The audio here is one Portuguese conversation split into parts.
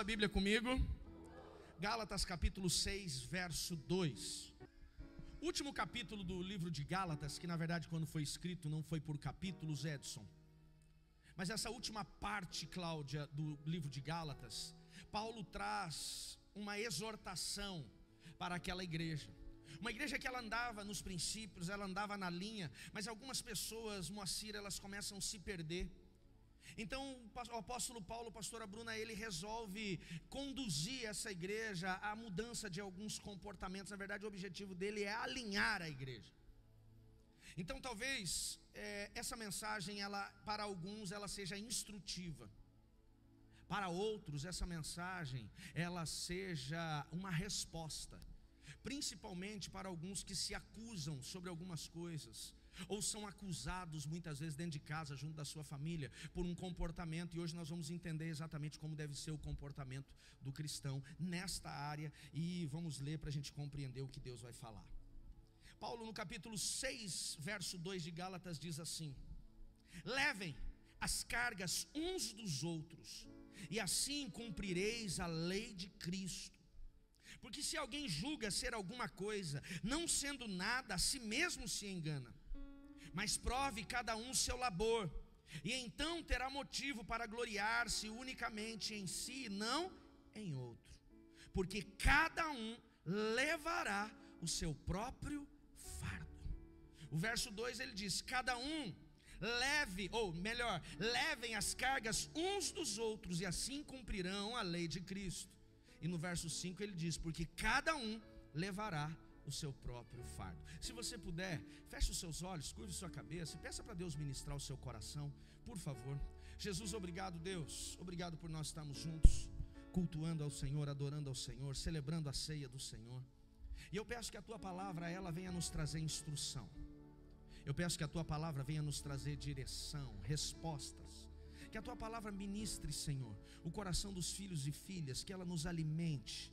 sua Bíblia comigo. Gálatas capítulo 6, verso 2. Último capítulo do livro de Gálatas, que na verdade quando foi escrito não foi por capítulos, Edson. Mas essa última parte, Cláudia, do livro de Gálatas, Paulo traz uma exortação para aquela igreja. Uma igreja que ela andava nos princípios, ela andava na linha, mas algumas pessoas, Moacir, elas começam a se perder. Então o apóstolo Paulo, a pastora Bruna, ele resolve conduzir essa igreja à mudança de alguns comportamentos. Na verdade o objetivo dele é alinhar a igreja. Então talvez essa mensagem, para alguns ela seja instrutiva. Para outros essa mensagem ela seja uma resposta. Principalmente para alguns que se acusam sobre algumas coisas, ou são acusados muitas vezes dentro de casa, junto da sua família, por um comportamento. E hoje nós vamos entender exatamente como deve ser o comportamento do cristão nesta área. E vamos ler para a gente compreender o que Deus vai falar. Paulo no capítulo 6, verso 2 de Gálatas diz assim: levem as cargas uns dos outros, e assim cumprireis a lei de Cristo. Porque se alguém julga ser alguma coisa, não sendo nada, a si mesmo se engana. Mas prove cada um seu labor, e então terá motivo para gloriar-se unicamente em si, e não em outro. Porque cada um levará o seu próprio fardo. O verso 2 ele diz: cada um levem as cargas uns dos outros, e assim cumprirão a lei de Cristo. E no verso 5 ele diz: porque cada um levará o seu próprio fardo. Se você puder, feche os seus olhos, curve sua cabeça e peça para Deus ministrar o seu coração, por favor. Jesus, obrigado, Deus, obrigado por nós estarmos juntos, cultuando ao Senhor, adorando ao Senhor, celebrando a ceia do Senhor. E eu peço que a tua palavra, ela venha nos trazer instrução. Eu peço que a tua palavra venha nos trazer direção, respostas. Que a tua palavra ministre, Senhor, o coração dos filhos e filhas, que ela nos alimente,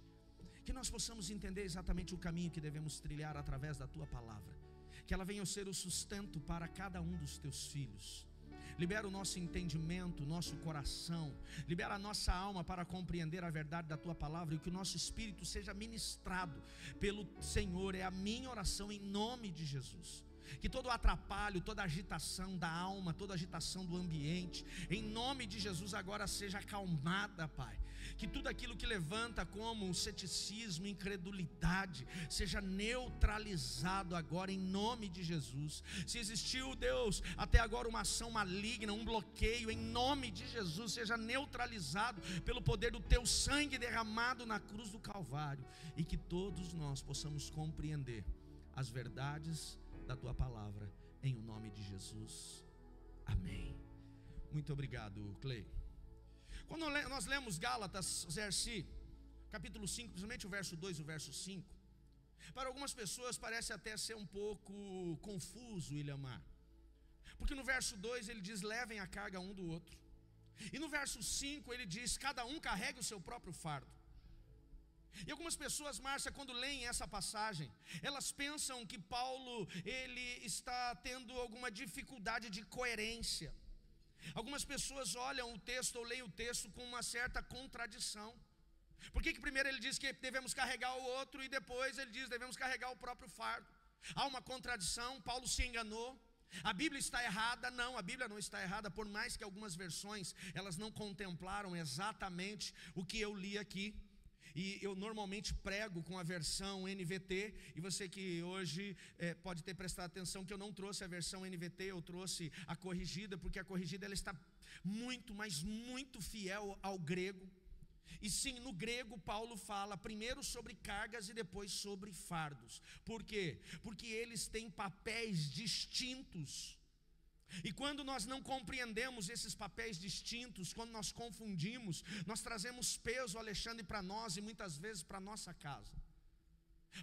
que nós possamos entender exatamente o caminho que devemos trilhar através da tua palavra, que ela venha ser o sustento para cada um dos teus filhos. Libera o nosso entendimento, o nosso coração, libera a nossa alma para compreender a verdade da tua palavra, e que o nosso espírito seja ministrado pelo Senhor. É a minha oração em nome de Jesus. Que todo atrapalho, toda agitação da alma, toda agitação do ambiente, em nome de Jesus agora seja acalmada, Pai. Que tudo aquilo que levanta como ceticismo, incredulidade, seja neutralizado agora em nome de Jesus. Se existiu, Deus, até agora uma ação maligna, um bloqueio, em nome de Jesus seja neutralizado pelo poder do teu sangue derramado na cruz do Calvário. E que todos nós possamos compreender as verdades da tua palavra, em o nome de Jesus, amém. Muito obrigado, Clay. Quando nós lemos Gálatas, capítulo 5, principalmente o verso 2 e o verso 5, para algumas pessoas parece até ser um pouco confuso, Williamar, porque no verso 2 ele diz: levem a carga um do outro, e no verso 5 ele diz: cada um carregue o seu próprio fardo. E algumas pessoas, Márcia, quando leem essa passagem, elas pensam que Paulo, ele está tendo alguma dificuldade de coerência. Algumas pessoas olham o texto ou leem o texto com uma certa contradição. Por que primeiro ele diz que devemos carregar o outro e depois ele diz devemos carregar o próprio fardo? Há uma contradição, Paulo se enganou. A Bíblia está errada? Não, a Bíblia não está errada, por mais que algumas versões elas não contemplaram exatamente o que eu li aqui. E eu normalmente prego com a versão NVT, e você que hoje pode ter prestado atenção que eu não trouxe a versão NVT, eu trouxe a corrigida, porque a corrigida ela está muito, mas muito fiel ao grego. E sim, no grego Paulo fala primeiro sobre cargas e depois sobre fardos. Por quê? Porque eles têm papéis distintos. E quando nós não compreendemos esses papéis distintos, quando nós confundimos, nós trazemos peso, Alexandre, para nós e muitas vezes para a nossa casa.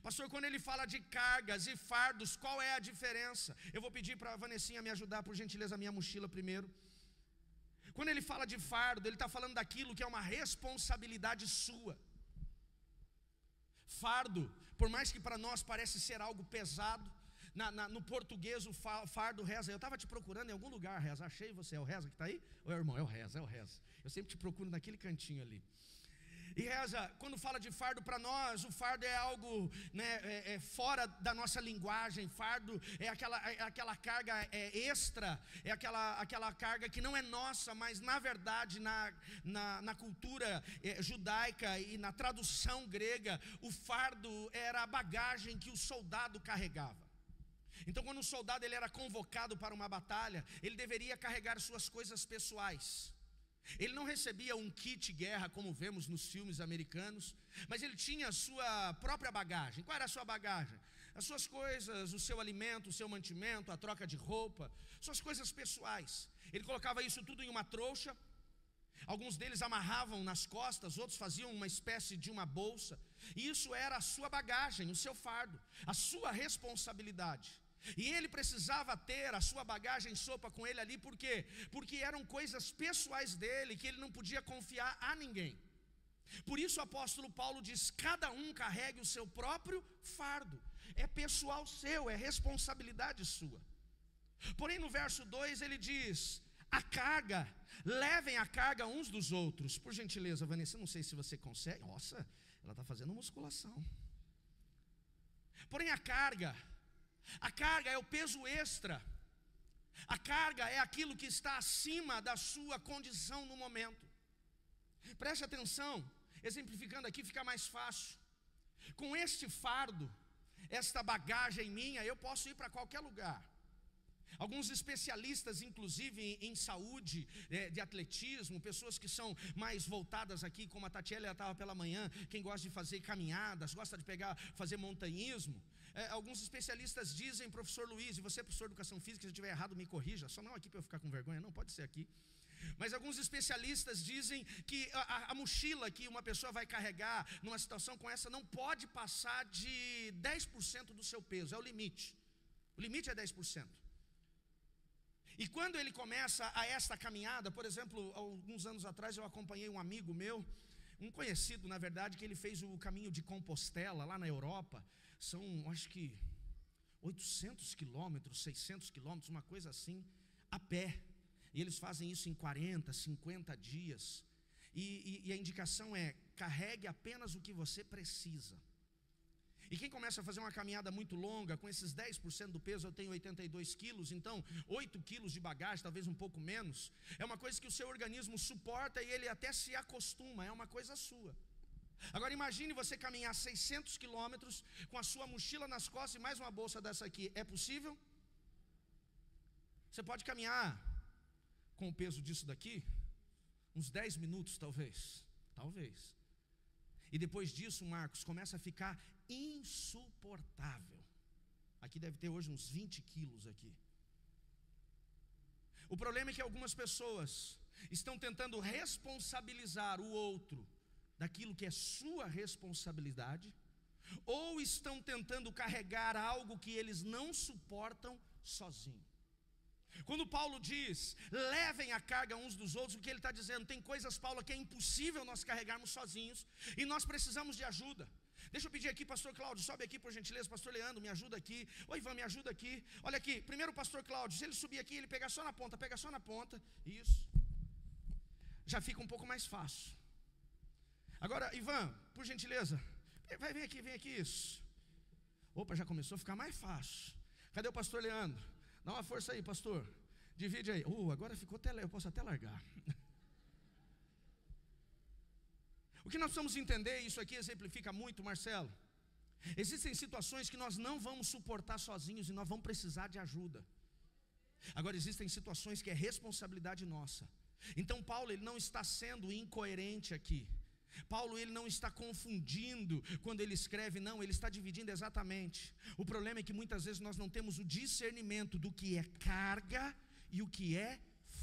Pastor, quando ele fala de cargas e fardos, qual é a diferença? Eu vou pedir para a Vanessinha me ajudar, por gentileza, a minha mochila primeiro. Quando ele fala de fardo, ele está falando daquilo que é uma responsabilidade sua. Fardo, por mais que para nós parece ser algo pesado, no português o fardo reza. Eu estava te procurando em algum lugar, reza. Achei você. É o reza que está aí? Ou é o irmão? É o reza, é o reza. Eu sempre te procuro naquele cantinho ali. E reza, quando fala de fardo para nós, o fardo é algo, né, fora da nossa linguagem. Fardo é aquela carga extra, é aquela carga que não é nossa, mas na verdade na cultura judaica e na tradução grega, o fardo era a bagagem que o soldado carregava. Então, quando o soldado ele era convocado para uma batalha, ele deveria carregar suas coisas pessoais. Ele não recebia um kit guerra como vemos nos filmes americanos, mas ele tinha a sua própria bagagem. Qual era a sua bagagem? As suas coisas, o seu alimento, o seu mantimento, a troca de roupa, suas coisas pessoais. Ele colocava isso tudo em uma trouxa. Alguns deles amarravam nas costas, outros faziam uma espécie de uma bolsa. E isso era a sua bagagem, o seu fardo, a sua responsabilidade. E ele precisava ter a sua bagagem sopa com ele ali, por quê? Porque eram coisas pessoais dele, que ele não podia confiar a ninguém. Por isso o apóstolo Paulo diz, cada um carregue o seu próprio fardo. É pessoal seu, é responsabilidade sua. Porém no verso 2 ele diz, a carga, levem a carga uns dos outros. Por gentileza, Vanessa, não sei se você consegue. Nossa, ela está fazendo musculação. Porém a carga é o peso extra. A carga é aquilo que está acima da sua condição no momento. Preste atenção, exemplificando aqui fica mais fácil. Com este fardo, esta bagagem minha, eu posso ir para qualquer lugar. Alguns especialistas, inclusive em saúde, de atletismo, pessoas que são mais voltadas aqui, como a Tatiela estava pela manhã, quem gosta de fazer caminhadas, gosta de fazer montanhismo. Alguns especialistas dizem, professor Luiz, e você é professor de educação física, se eu estiver errado me corrija, só não aqui para eu ficar com vergonha, não pode ser aqui. Mas alguns especialistas dizem que a mochila que uma pessoa vai carregar numa situação como essa não pode passar de 10% do seu peso, é o limite. O limite é 10%. E quando ele começa esta caminhada, por exemplo, alguns anos atrás eu acompanhei um amigo meu, um conhecido na verdade, que ele fez o caminho de Compostela lá na Europa. São acho que 800 quilômetros, 600 quilômetros, uma coisa assim, a pé. E eles fazem isso em 40, 50 dias. E a indicação é, carregue apenas o que você precisa. E quem começa a fazer uma caminhada muito longa, com esses 10% do peso, eu tenho 82 quilos, então 8 quilos de bagagem, talvez um pouco menos, é uma coisa que o seu organismo suporta e ele até se acostuma, é uma coisa sua. Agora imagine você caminhar 600 quilômetros com a sua mochila nas costas e mais uma bolsa dessa aqui, é possível? Você pode caminhar com o peso disso daqui, uns 10 minutos talvez. E depois disso, Marcos, começa a ficar insuportável. Aqui deve ter hoje uns 20 quilos aqui. O problema é que algumas pessoas estão tentando responsabilizar o outro daquilo que é sua responsabilidade, ou estão tentando carregar algo que eles não suportam sozinho. Quando Paulo diz, levem a carga uns dos outros, o que ele está dizendo? Tem coisas, Paulo, que é impossível nós carregarmos sozinhos, e nós precisamos de ajuda. Deixa eu pedir aqui, pastor Cláudio, sobe aqui por gentileza. Pastor Leandro, me ajuda aqui. Oi, Ivan, me ajuda aqui. Olha aqui, primeiro o pastor Cláudio, se ele subir aqui, ele pega só na ponta, isso. Já fica um pouco mais fácil. Agora, Ivan, por gentileza, vem aqui, isso. Opa, já começou a ficar mais fácil. Cadê o pastor Leandro? Dá uma força aí, pastor. Divide aí. Agora ficou até, eu posso até largar. O que nós precisamos entender, isso aqui exemplifica muito, Marcelo. Existem situações que nós não vamos suportar sozinhos e nós vamos precisar de ajuda. Agora existem situações que é responsabilidade nossa. Então Paulo, ele não está sendo incoerente aqui. Paulo, ele não está confundindo quando ele escreve, não, ele está dividindo exatamente. O problema é que muitas vezes nós não temos o discernimento do que é carga e o que é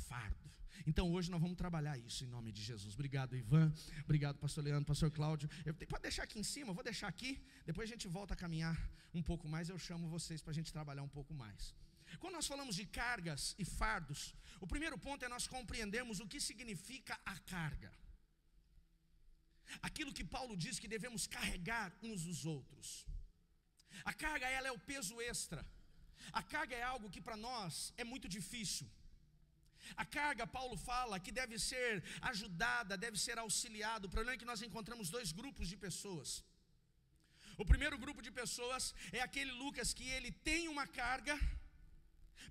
fardo. Então hoje nós vamos trabalhar isso em nome de Jesus. Obrigado, Ivan, obrigado, pastor Leandro, pastor Cláudio. Pode deixar aqui em cima, eu vou deixar aqui, depois a gente volta a caminhar um pouco mais, eu chamo vocês para a gente trabalhar um pouco mais. Quando nós falamos de cargas e fardos, o primeiro ponto é nós compreendermos o que significa a carga. Aquilo que Paulo diz que devemos carregar uns dos outros. A carga, ela é o peso extra. A carga é algo que para nós é muito difícil. A carga, Paulo fala, que deve ser ajudada, deve ser auxiliado. O problema é que nós encontramos dois grupos de pessoas. O primeiro grupo de pessoas é aquele Lucas que ele tem uma carga,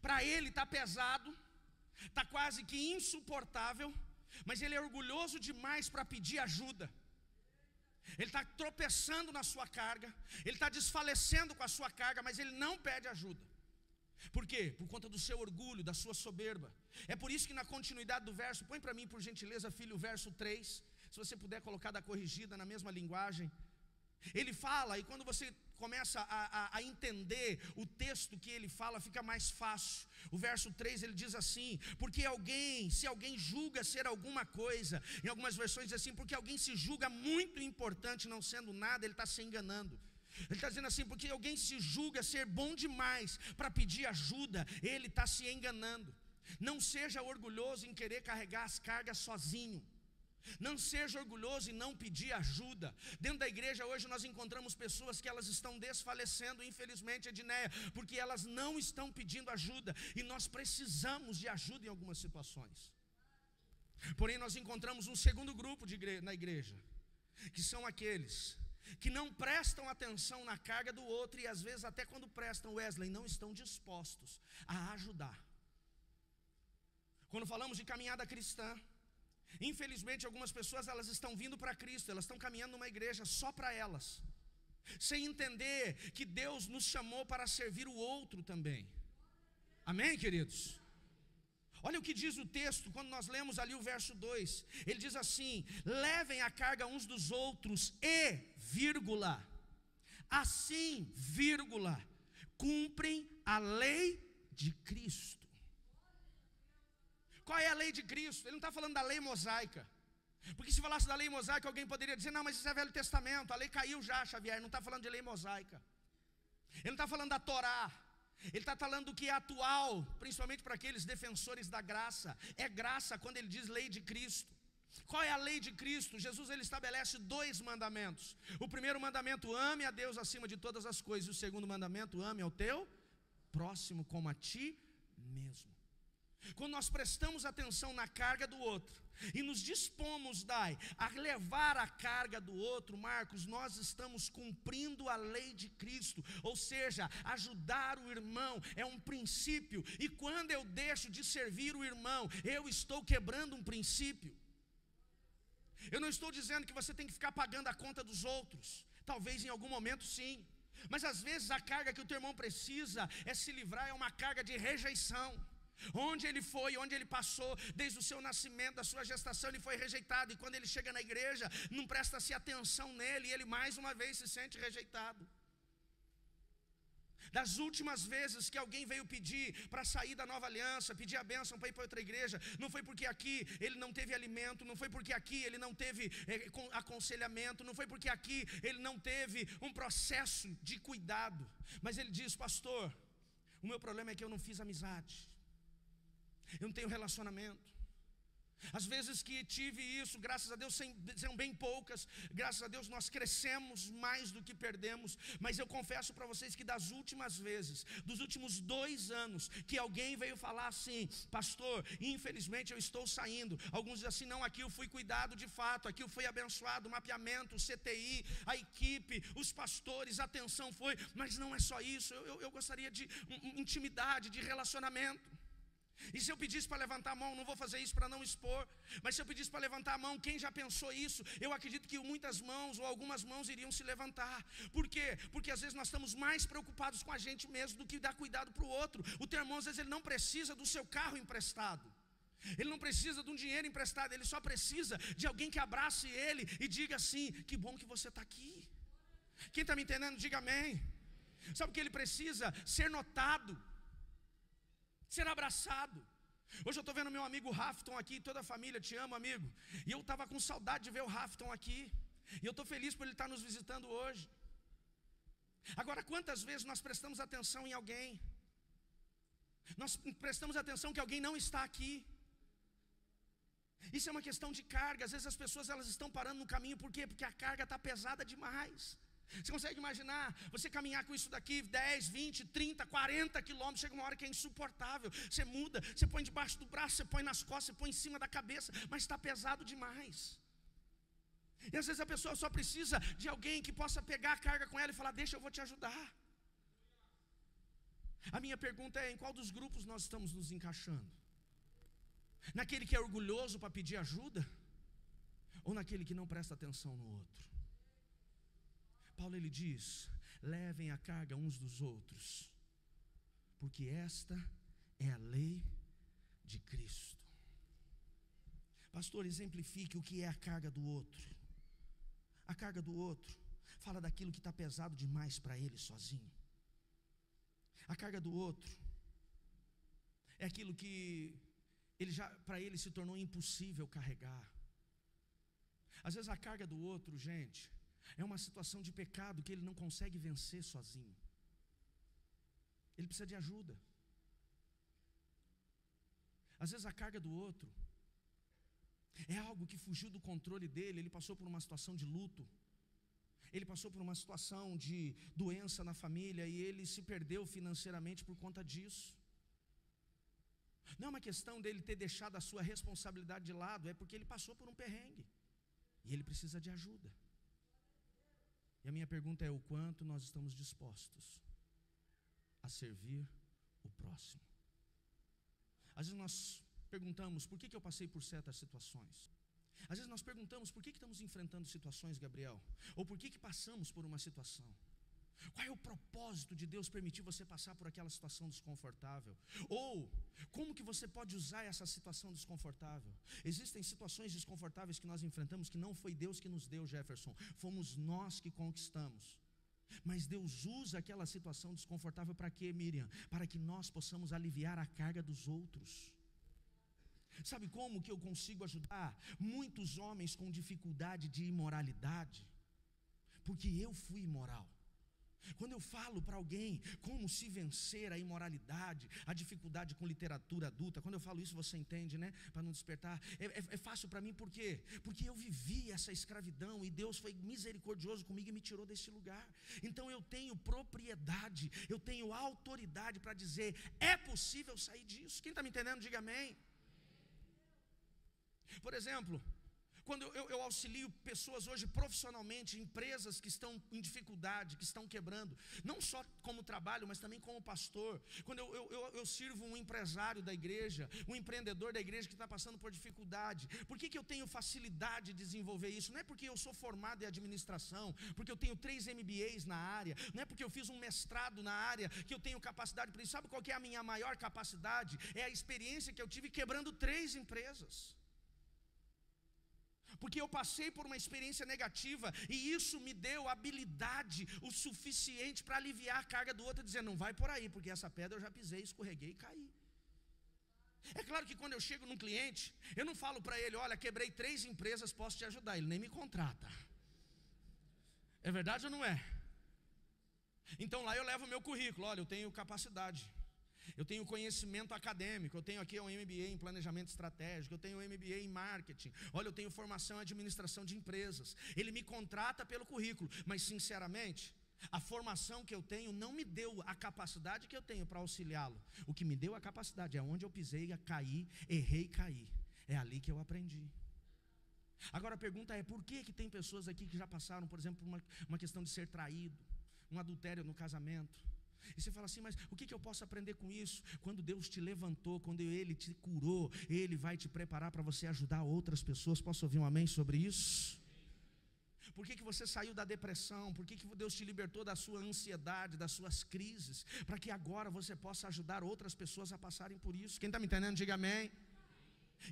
para ele está pesado, está quase que insuportável, mas ele é orgulhoso demais para pedir ajuda. Ele está tropeçando na sua carga, ele está desfalecendo com a sua carga, mas ele não pede ajuda. Por quê? Por conta do seu orgulho, da sua soberba. É por isso que na continuidade do verso, põe para mim por gentileza, filho, o verso 3, se você puder colocar da corrigida na mesma linguagem. Ele fala, e quando você começa a entender o texto que ele fala, fica mais fácil. O verso 3 ele diz assim: porque se alguém julga ser alguma coisa, em algumas versões diz assim, porque alguém se julga muito importante, não sendo nada, ele está se enganando. Ele está dizendo assim, porque alguém se julga ser bom demais para pedir ajuda, ele está se enganando. Não seja orgulhoso em querer carregar as cargas sozinho. Não seja orgulhoso em não pedir ajuda. Dentro da igreja hoje nós encontramos pessoas que elas estão desfalecendo, infelizmente, Edneia, porque elas não estão pedindo ajuda, e nós precisamos de ajuda em algumas situações. Porém nós encontramos um segundo grupo na igreja, que são aqueles que não prestam atenção na carga do outro, e às vezes até quando prestam, Wesley, não estão dispostos a ajudar. Quando falamos de caminhada cristã, infelizmente algumas pessoas elas estão vindo para Cristo, elas estão caminhando numa igreja só para elas, sem entender que Deus nos chamou para servir o outro também. Amém, queridos? Olha o que diz o texto, quando nós lemos ali o verso 2, ele diz assim: levem a carga uns dos outros e, vírgula, assim, vírgula, cumprem a lei de Cristo. Qual é a lei de Cristo? Ele não está falando da lei mosaica, porque se falasse da lei mosaica, alguém poderia dizer, não, mas isso é Velho Testamento, a lei caiu já, Xavier. Não está falando de lei mosaica, ele não está falando da Torá, ele está falando do que é atual, principalmente para aqueles defensores da graça. É graça quando ele diz lei de Cristo. Qual é a lei de Cristo? Jesus ele estabelece 2 mandamentos. O primeiro mandamento: ame a Deus acima de todas as coisas. E o segundo mandamento: ame ao teu próximo como a ti mesmo. Quando nós prestamos atenção na carga do outro e nos dispomos, a levar a carga do outro, Marcos, nós estamos cumprindo a lei de Cristo. Ou seja, ajudar o irmão é um princípio, e quando eu deixo de servir o irmão, eu estou quebrando um princípio. Eu não estou dizendo que você tem que ficar pagando a conta dos outros, talvez em algum momento sim, mas às vezes a carga que o teu irmão precisa é se livrar, é uma carga de rejeição. Onde ele foi, onde ele passou, desde o seu nascimento, da sua gestação, ele foi rejeitado. E quando ele chega na igreja, não presta-se atenção nele, e ele mais uma vez se sente rejeitado. Das últimas vezes que alguém veio pedir para sair da nova aliança, pedir a bênção para ir para outra igreja, não foi porque aqui ele não teve alimento, não foi porque aqui ele não teve aconselhamento, não foi porque aqui ele não teve um processo de cuidado, mas ele diz: pastor, o meu problema é que eu não fiz amizade, eu não tenho relacionamento. Às vezes que tive isso, graças a Deus são bem poucas, graças a Deus nós crescemos mais do que perdemos. Mas eu confesso para vocês que das últimas vezes, dos últimos 2 anos, que alguém veio falar assim: pastor, infelizmente eu estou saindo. Alguns dizem assim: não, aqui eu fui cuidado de fato, aqui eu fui abençoado, o mapeamento, o CTI, a equipe, os pastores, a atenção foi. Mas não é só isso, eu gostaria de intimidade, de relacionamento. E se eu pedisse para levantar a mão, não vou fazer isso para não expor, mas se eu pedisse para levantar a mão, quem já pensou isso? Eu acredito que muitas mãos ou algumas mãos iriam se levantar. Por quê? Porque às vezes nós estamos mais preocupados com a gente mesmo do que dar cuidado para o outro. O teu irmão às vezes ele não precisa do seu carro emprestado, ele não precisa de um dinheiro emprestado, ele só precisa de alguém que abrace ele e diga assim: que bom que você está aqui. Quem está me entendendo, diga amém. Sabe o que ele precisa? Ser notado, ser abraçado. Hoje eu estou vendo meu amigo Rafton aqui, toda a família, te amo, amigo. E eu estava com saudade de ver o Rafton aqui, e eu estou feliz por ele estar nos visitando hoje. Agora, quantas vezes nós prestamos atenção em alguém? Nós prestamos atenção que alguém não está aqui. Isso é uma questão de carga. Às vezes as pessoas elas estão parando no caminho, por quê? Porque a carga está pesada demais. Você consegue imaginar você caminhar com isso daqui 10, 20, 30, 40 quilômetros? Chega uma hora que é insuportável. Você muda, você põe debaixo do braço, você põe nas costas, você põe em cima da cabeça, mas está pesado demais. E às vezes a pessoa só precisa de alguém que possa pegar a carga com ela e falar: deixa, eu vou te ajudar. A minha pergunta é: em qual dos grupos nós estamos nos encaixando? Naquele que é orgulhoso para pedir ajuda? Ou naquele que não presta atenção no outro? Paulo ele diz: levem a carga uns dos outros, porque esta é a lei de Cristo. Pastor, exemplifique o que é a carga do outro. A carga do outro fala daquilo que está pesado demais para ele sozinho. A carga do outro é aquilo que para ele se tornou impossível carregar. Às vezes a carga do outro, gente, é uma situação de pecado que ele não consegue vencer sozinho. Ele precisa de ajuda. Às vezes a carga do outro é algo que fugiu do controle dele. Ele passou por uma situação de luto, ele passou por uma situação de doença na família e ele se perdeu financeiramente por conta disso. Não é uma questão dele ter deixado a sua responsabilidade de lado, é porque ele passou por um perrengue e ele precisa de ajuda. E a minha pergunta é: o quanto nós estamos dispostos a servir o próximo? Às vezes nós perguntamos: por que eu passei por certas situações? Às vezes nós perguntamos: por que estamos enfrentando situações, Gabriel? Ou por que passamos por uma situação? Qual é o propósito de Deus permitir você passar por aquela situação desconfortável? Ou como que você pode usar essa situação desconfortável? Existem situações desconfortáveis que nós enfrentamos que não foi Deus que nos deu, Jefferson, fomos nós que conquistamos. Mas Deus usa aquela situação desconfortável para quê, Miriam? Para que nós possamos aliviar a carga dos outros. Sabe como que eu consigo ajudar muitos homens com dificuldade de imoralidade? Porque eu fui imoral. Quando eu falo para alguém como se vencer a imoralidade, a dificuldade com literatura adulta, quando eu falo isso você entende, né? Para não despertar, é fácil para mim. Por quê? Porque eu vivi essa escravidão e Deus foi misericordioso comigo e me tirou desse lugar. Então eu tenho propriedade, eu tenho autoridade para dizer: é possível sair disso. Quem está me entendendo, diga amém. Por exemplo, quando eu auxilio pessoas hoje profissionalmente, empresas que estão em dificuldade, que estão quebrando, não só como trabalho, mas também como pastor. Quando eu sirvo um empresário da igreja, um empreendedor da igreja que está passando por dificuldade, por que eu tenho facilidade de desenvolver isso? Não é porque eu sou formado em administração, porque eu tenho 3 MBAs na área, não é porque eu fiz um mestrado na área que eu tenho capacidade para isso. Sabe qual que é a minha maior capacidade? É a experiência que eu tive quebrando 3 empresas. Porque eu passei por uma experiência negativa e isso me deu habilidade o suficiente para aliviar a carga do outro e dizer: não vai por aí, porque essa pedra eu já pisei, escorreguei e caí. É claro que quando eu chego num cliente, eu não falo para ele: olha, quebrei 3 empresas, posso te ajudar. Ele nem me contrata. É verdade ou não é? Então lá eu levo o meu currículo: olha, eu tenho capacidade, eu tenho conhecimento acadêmico, eu tenho aqui um MBA em planejamento estratégico, eu tenho um MBA em marketing, olha, eu tenho formação em administração de empresas. Ele me contrata pelo currículo, mas sinceramente, a formação que eu tenho não me deu a capacidade que eu tenho para auxiliá-lo. O que me deu a capacidade é onde eu pisei, caí, errei e caí. É ali que eu aprendi. Agora a pergunta é: por que tem pessoas aqui que já passaram, por exemplo, uma questão de ser traído, um adultério no casamento? E você fala assim: mas o que eu posso aprender com isso? Quando Deus te levantou, quando Ele te curou, Ele vai te preparar para você ajudar outras pessoas. Posso ouvir um amém sobre isso? Por que você saiu da depressão? Por que Deus te libertou da sua ansiedade, das suas crises? Para que agora você possa ajudar outras pessoas a passarem por isso. Quem está me entendendo, diga amém.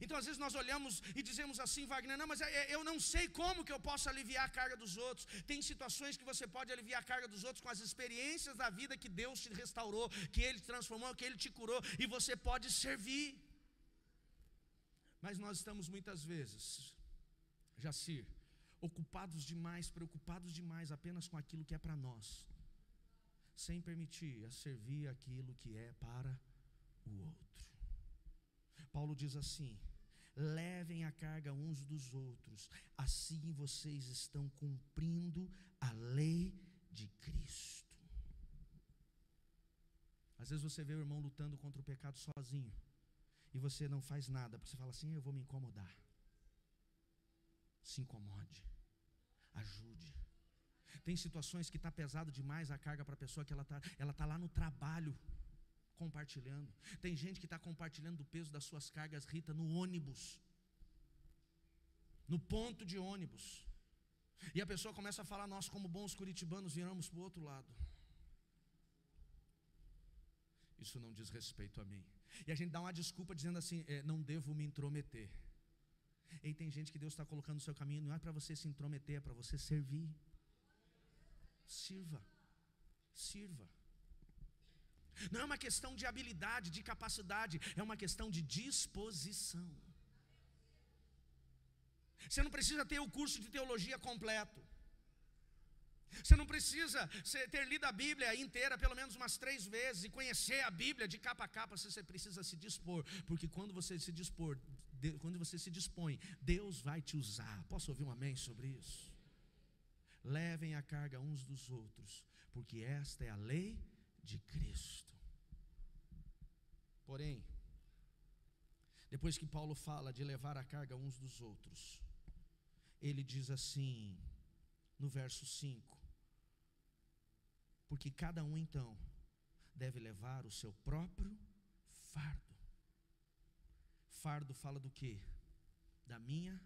Então às vezes nós olhamos e dizemos assim: Wagner, não, mas eu não sei como que eu posso aliviar a carga dos outros. Tem situações que você pode aliviar a carga dos outros com as experiências da vida que Deus te restaurou, que Ele te transformou, que Ele te curou, e você pode servir. Mas nós estamos muitas vezes, Jacir, ocupados demais, preocupados demais apenas com aquilo que é para nós, sem permitir a servir aquilo que é para o outro. Paulo diz assim: levem a carga uns dos outros, assim vocês estão cumprindo a lei de Cristo. Às vezes você vê o irmão lutando contra o pecado sozinho, e você não faz nada, porque você fala assim: eu vou me incomodar. Se incomode, ajude. Tem situações que está pesado demais a carga para a pessoa, que ela tá lá no trabalho compartilhando. Tem gente que está compartilhando do peso das suas cargas, Rita, no ônibus, no ponto de ônibus. E a pessoa começa a falar: nós, como bons curitibanos, viramos para o outro lado. Isso não diz respeito a mim. E a gente dá uma desculpa dizendo assim: não devo me intrometer. E tem gente que Deus está colocando no seu caminho, não é para você se intrometer, é para você servir. Sirva. Não é uma questão de habilidade, de capacidade, é uma questão de disposição. Você não precisa ter o curso de teologia completo. Você não precisa ter lido a Bíblia inteira pelo menos umas 3 vezes e conhecer a Bíblia de capa a capa. Você precisa se dispor, porque quando você se dispõe, Deus vai te usar. Posso ouvir um amém sobre isso? Levem a carga uns dos outros, porque esta é a lei de Cristo. Porém, depois que Paulo fala de levar a carga uns dos outros, ele diz assim no verso 5: porque cada um então deve levar o seu próprio fardo. Fardo fala do quê? Da minha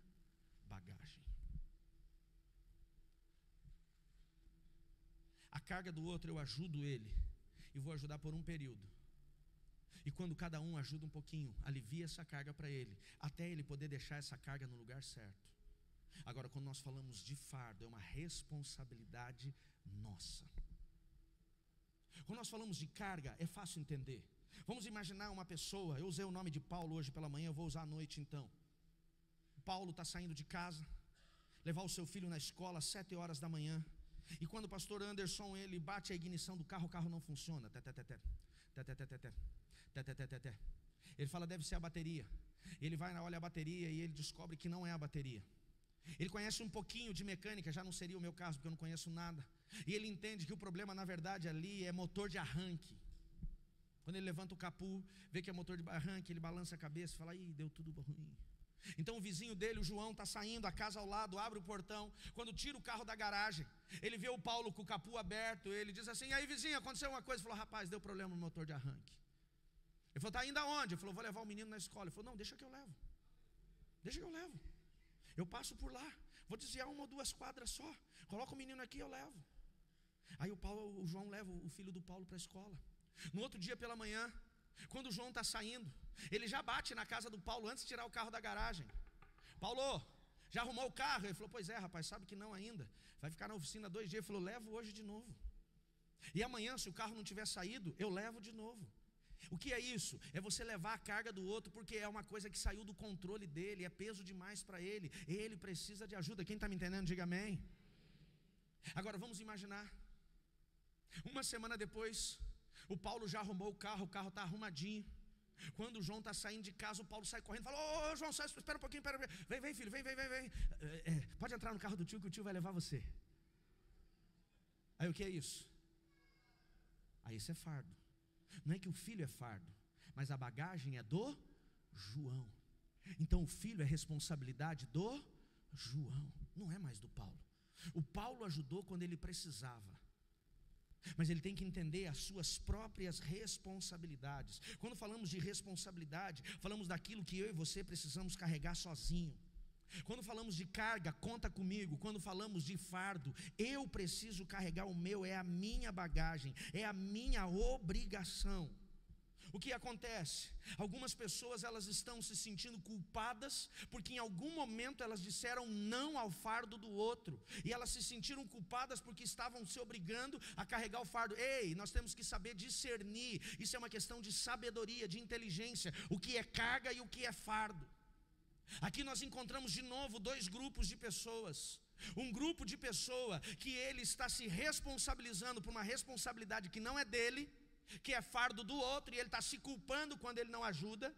bagagem. A carga do outro eu ajudo ele, e vou ajudar por um período. E quando cada um ajuda um pouquinho, alivia essa carga para ele, até ele poder deixar essa carga no lugar certo. Agora, quando nós falamos de fardo, é uma responsabilidade nossa. Quando nós falamos de carga, é fácil entender. Vamos imaginar uma pessoa, eu usei o nome de Paulo hoje pela manhã, eu vou usar à noite então. Paulo está saindo de casa, levar o seu filho na escola às 7 horas da manhã. E quando o pastor Anderson, ele bate a ignição do carro, o carro não funciona. Ele fala: deve ser a bateria. Ele vai, olha a bateria e ele descobre que não é a bateria. Ele conhece um pouquinho de mecânica, já não seria o meu caso, porque eu não conheço nada. E ele entende que o problema na verdade ali é motor de arranque. Quando ele levanta o capu, vê que é motor de arranque, ele balança a cabeça e fala: ih, deu tudo ruim. Então o vizinho dele, o João, está saindo, a casa ao lado, abre o portão. Quando tira o carro da garagem, ele vê o Paulo com o capu aberto. Ele diz assim: e aí, vizinho, aconteceu uma coisa? Ele falou: rapaz, deu problema no motor de arranque. Ele falou: está indo aonde? Ele falou: vou levar o menino na escola. Ele falou: não, deixa que eu levo. Eu passo por lá, vou desviar 1 ou 2 quadras só, coloca o menino aqui e eu levo. Aí o João leva o filho do Paulo para a escola. No outro dia pela manhã, quando o João está saindo, ele já bate na casa do Paulo antes de tirar o carro da garagem. Paulo, já arrumou o carro? Ele falou: pois é, rapaz, sabe que não ainda. Vai ficar na oficina 2 dias. Ele falou: levo hoje de novo. E amanhã, se o carro não tiver saído, eu levo de novo. O que é isso? É você levar a carga do outro, porque é uma coisa que saiu do controle dele, é peso demais para ele. Ele precisa de ajuda. Quem está me entendendo, diga amém. Agora vamos imaginar, uma semana depois, o Paulo já arrumou o carro está arrumadinho. Quando o João está saindo de casa, o Paulo sai correndo e fala: ô João, sai, espera um pouquinho, vem filho, vem. Pode entrar no carro do tio, que o tio vai levar você. Aí o que é isso? Aí isso é fardo. Não é que o filho é fardo, mas a bagagem é do João. Então o filho é responsabilidade do João, não é mais do Paulo. O Paulo ajudou quando ele precisava, mas ele tem que entender as suas próprias responsabilidades. Quando falamos de responsabilidade, falamos daquilo que eu e você precisamos carregar sozinho. Quando falamos de carga, conta comigo. Quando falamos de fardo, eu preciso carregar o meu, é a minha bagagem, é a minha obrigação. O que acontece? Algumas pessoas, elas estão se sentindo culpadas porque em algum momento elas disseram não ao fardo do outro, e elas se sentiram culpadas porque estavam se obrigando a carregar o fardo. Ei, nós temos que saber discernir. Isso é uma questão de sabedoria, de inteligência, o que é carga e o que é fardo. Aqui nós encontramos de novo 2 grupos de pessoas. Um grupo de pessoa que ele está se responsabilizando por uma responsabilidade que não é dele, que é fardo do outro, e ele está se culpando quando ele não ajuda.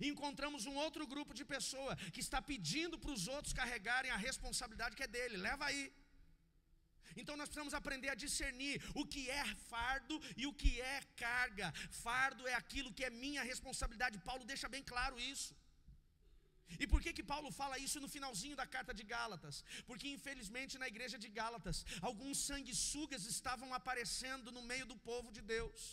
E encontramos um outro grupo de pessoa que está pedindo para os outros carregarem a responsabilidade que é dele. Leva aí. Então nós precisamos aprender a discernir o que é fardo e o que é carga. Fardo é aquilo que é minha responsabilidade. Paulo deixa bem claro isso. E por que Paulo fala isso no finalzinho da carta de Gálatas? Porque infelizmente na igreja de Gálatas, alguns sanguessugas estavam aparecendo no meio do povo de Deus.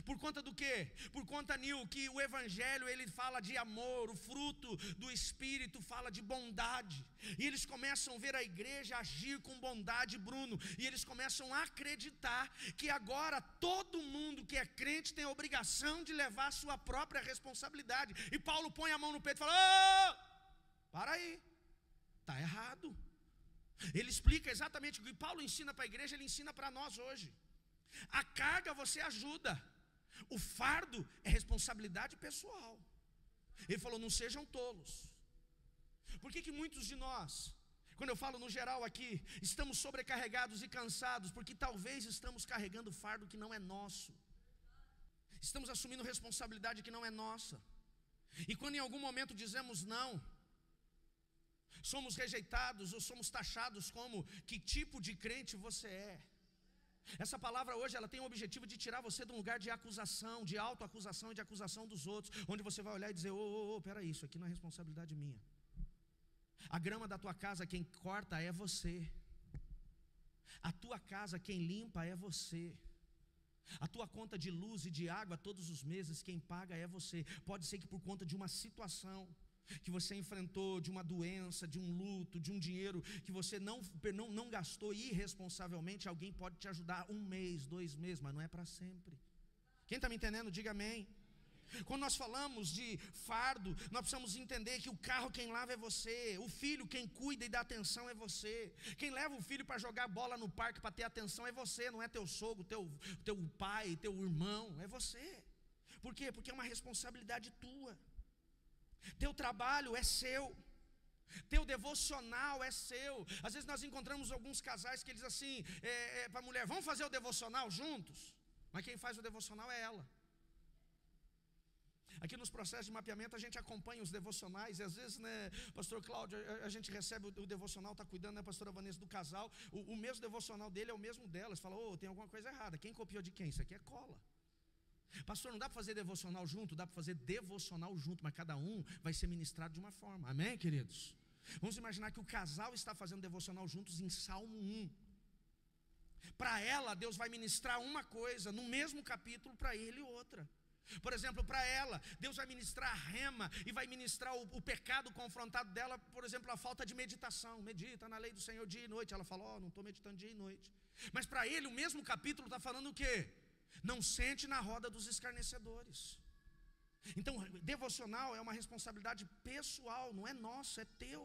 Por conta do quê? Por conta, Nil, que o evangelho ele fala de amor, o fruto do Espírito fala de bondade. E eles começam a ver a igreja agir com bondade, Bruno. E eles começam a acreditar que agora todo mundo que é crente tem a obrigação de levar a sua própria responsabilidade. E Paulo põe a mão no peito e fala: "Ô, para aí, está errado." Ele explica exatamente o que Paulo ensina para a igreja, ele ensina para nós hoje. A carga você ajuda. O fardo é responsabilidade pessoal. Ele falou: não sejam tolos. Por que muitos de nós, quando eu falo no geral aqui, estamos sobrecarregados e cansados? Porque talvez estamos carregando fardo que não é nosso. Estamos assumindo responsabilidade que não é nossa. E quando em algum momento dizemos não, somos rejeitados ou somos taxados como: que tipo de crente você é? Essa palavra hoje ela tem o objetivo de tirar você de um lugar de acusação, de autoacusação e de acusação dos outros, onde você vai olhar e dizer: peraí, isso aqui não é responsabilidade minha. A grama da tua casa quem corta é você. A tua casa quem limpa é você. A tua conta de luz e de água todos os meses quem paga é você. Pode ser que por conta de uma situação que você enfrentou, de uma doença, de um luto, de um dinheiro que você não gastou irresponsavelmente, alguém pode te ajudar 1 mês, 2 meses, mas não é para sempre. Quem está me entendendo, diga amém. Quando nós falamos de fardo, nós precisamos entender que o carro quem lava é você, o filho quem cuida e dá atenção é você, quem leva o filho para jogar bola no parque para ter atenção é você, não é teu sogro, teu pai, teu irmão, é você. Por quê? Porque é uma responsabilidade tua. Teu trabalho é seu, teu devocional é seu. Às vezes nós encontramos alguns casais que eles assim, para a mulher: vamos fazer o devocional juntos? Mas quem faz o devocional é ela. Aqui nos processos de mapeamento a gente acompanha os devocionais. E às vezes, né, pastor Cláudio, a gente recebe o devocional, está cuidando, né, pastora Vanessa, do casal. O mesmo devocional dele é o mesmo delas. Fala: tem alguma coisa errada. Quem copiou de quem? Isso aqui é cola. Pastor, não dá para fazer devocional junto? Dá para fazer devocional junto, mas cada um vai ser ministrado de uma forma. Amém, queridos? Vamos imaginar que o casal está fazendo devocional juntos em Salmo 1. Para ela, Deus vai ministrar uma coisa no mesmo capítulo, para ele outra. Por exemplo, para ela, Deus vai ministrar a rema e vai ministrar o pecado confrontado dela, por exemplo, a falta de meditação. Medita na lei do Senhor dia e noite. Ela fala: não estou meditando dia e noite. Mas para ele, o mesmo capítulo está falando o quê? Não sente na roda dos escarnecedores. Então, devocional é uma responsabilidade pessoal, não é nosso, é teu.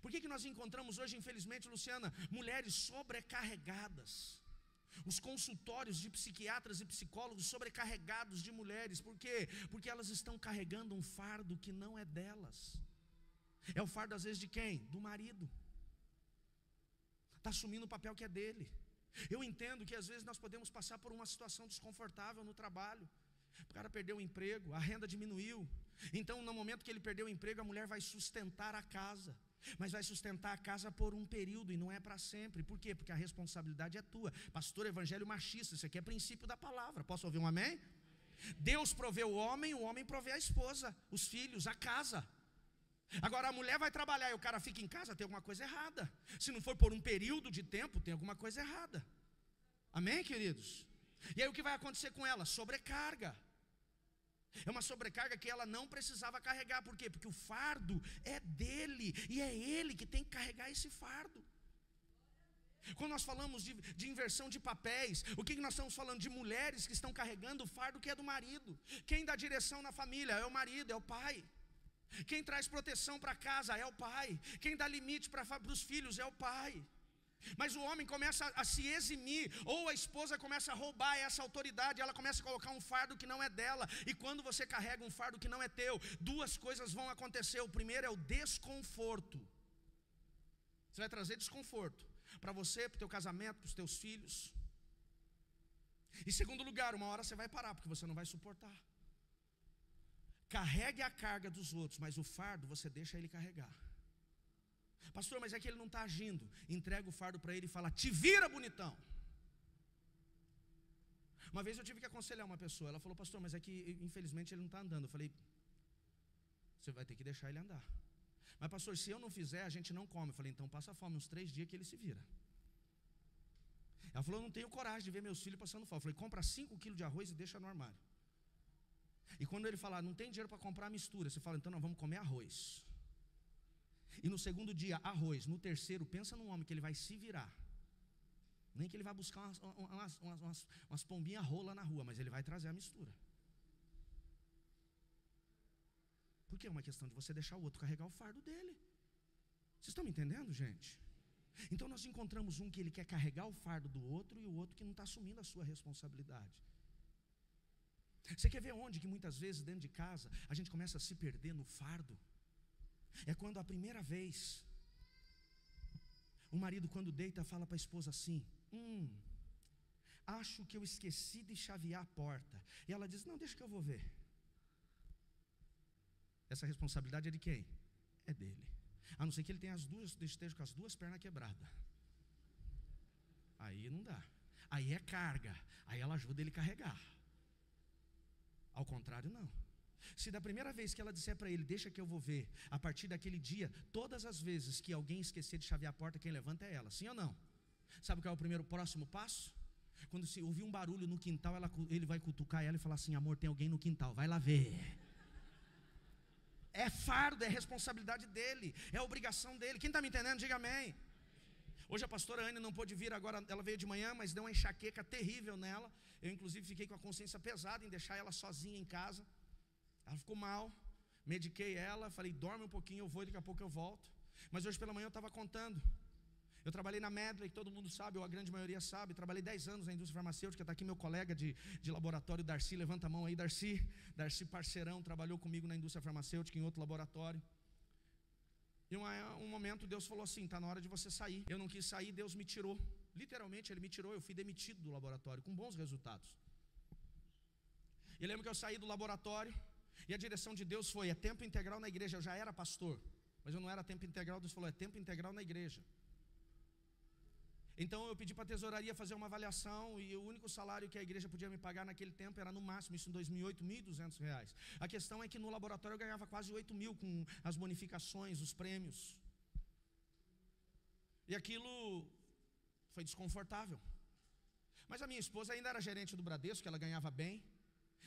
Por que nós encontramos hoje, infelizmente, Luciana, mulheres sobrecarregadas? Os consultórios de psiquiatras e psicólogos sobrecarregados de mulheres. Por quê? Porque elas estão carregando um fardo que não é delas. É o fardo às vezes de quem? Do marido. Está assumindo o papel que é dele. Eu entendo que às vezes nós podemos passar por uma situação desconfortável no trabalho. O cara perdeu o emprego, a renda diminuiu. Então no momento que ele perdeu o emprego, a mulher vai sustentar a casa. Mas vai sustentar a casa por um período e não é para sempre. Por quê? Porque a responsabilidade é tua. Pastor, evangelho machista, isso aqui é princípio da palavra. Posso ouvir um amém? Deus provê o homem provê a esposa, os filhos, a casa. Agora a mulher vai trabalhar e o cara fica em casa, tem alguma coisa errada. Se não for por um período de tempo, tem alguma coisa errada. Amém, queridos? E aí o que vai acontecer com ela? Sobrecarga. É uma sobrecarga que ela não precisava carregar. Por quê? Porque o fardo é dele e é ele que tem que carregar esse fardo. Quando nós falamos de inversão de papéis, o que nós estamos falando? De mulheres que estão carregando o fardo que é do marido. Quem dá direção na família é o marido, é o pai. Quem traz proteção para casa é o pai. Quem dá limite para os filhos é o pai. Mas o homem começa a se eximir, ou a esposa começa a roubar essa autoridade, ela começa a colocar um fardo que não é dela. E quando você carrega um fardo que não é teu, duas coisas vão acontecer. O primeiro é o desconforto. Você vai trazer desconforto para você, para o teu casamento, para os teus filhos. Em segundo lugar, uma hora você vai parar, porque você não vai suportar. Carregue a carga dos outros, mas o fardo você deixa ele carregar. Pastor, mas é que ele não está agindo. Entrega o fardo para ele e fala: te vira, bonitão. Uma vez eu tive que aconselhar uma pessoa. Ela falou: pastor, mas é que infelizmente ele não está andando. Eu falei: você vai ter que deixar ele andar. Mas pastor, se eu não fizer, a gente não come. Eu falei: então passa fome uns 3 dias que ele se vira. Ela falou: eu não tenho coragem de ver meus filhos passando fome. Eu falei: compra 5 quilos de arroz e deixa no armário. E quando ele falar: não tem dinheiro para comprar mistura, você fala: então nós vamos comer arroz. E no segundo dia, arroz. No terceiro, pensa num homem que ele vai se virar. Nem que ele vai buscar umas pombinhas rola na rua, mas ele vai trazer a mistura. Porque é uma questão de você deixar o outro carregar o fardo dele. Vocês estão me entendendo, gente? Então nós encontramos um que ele quer carregar o fardo do outro e o outro que não está assumindo a sua responsabilidade. Você quer ver onde que muitas vezes dentro de casa a gente começa a se perder no fardo? É quando a primeira vez o marido, quando deita, fala para a esposa assim: acho que eu esqueci de chavear a porta. E ela diz: não, deixa que eu vou ver. Essa responsabilidade é de quem? É dele. A não ser que ele tenha esteja com as 2 pernas quebradas. Aí não dá. Aí é carga. Aí ela ajuda ele a carregar. Ao contrário, não. Se da primeira vez que ela disser para ele: deixa que eu vou ver, a partir daquele dia, todas as vezes que alguém esquecer de chavear a porta, quem levanta é ela. Sim ou não? Sabe qual é o próximo passo? Quando se ouvir um barulho no quintal, ele vai cutucar ela e falar assim: amor, tem alguém no quintal, vai lá ver. É fardo, é responsabilidade dele, é obrigação dele. Quem está me entendendo, diga amém. Hoje a pastora Anne não pôde vir agora, ela veio de manhã, mas deu uma enxaqueca terrível nela. Eu inclusive fiquei com a consciência pesada em deixar ela sozinha em casa. Ela ficou mal, mediquei ela, falei: dorme um pouquinho, eu vou e daqui a pouco eu volto. Mas hoje pela manhã eu estava contando. Eu trabalhei na Medley, todo mundo sabe, ou a grande maioria sabe. Trabalhei 10 anos na indústria farmacêutica. Está aqui meu colega de laboratório, Darcy. Levanta a mão aí, Darcy. Darcy, parceirão, trabalhou comigo na indústria farmacêutica, em outro laboratório. E um momento Deus falou assim: está na hora de você sair. Eu não quis sair, Deus me tirou. Literalmente Ele me tirou, eu fui demitido do laboratório, com bons resultados. E lembro que eu saí do laboratório, e a direção de Deus foi: é tempo integral na igreja. Eu já era pastor, mas eu não era tempo integral. Deus falou: é tempo integral na igreja. Então eu pedi para a tesouraria fazer uma avaliação, e o único salário que a igreja podia me pagar naquele tempo era no máximo, isso em 2008, R$1.200. A questão é que no laboratório eu ganhava quase 8.000 com as bonificações, os prêmios. E aquilo foi desconfortável. Mas a minha esposa ainda era gerente do Bradesco, ela ganhava bem.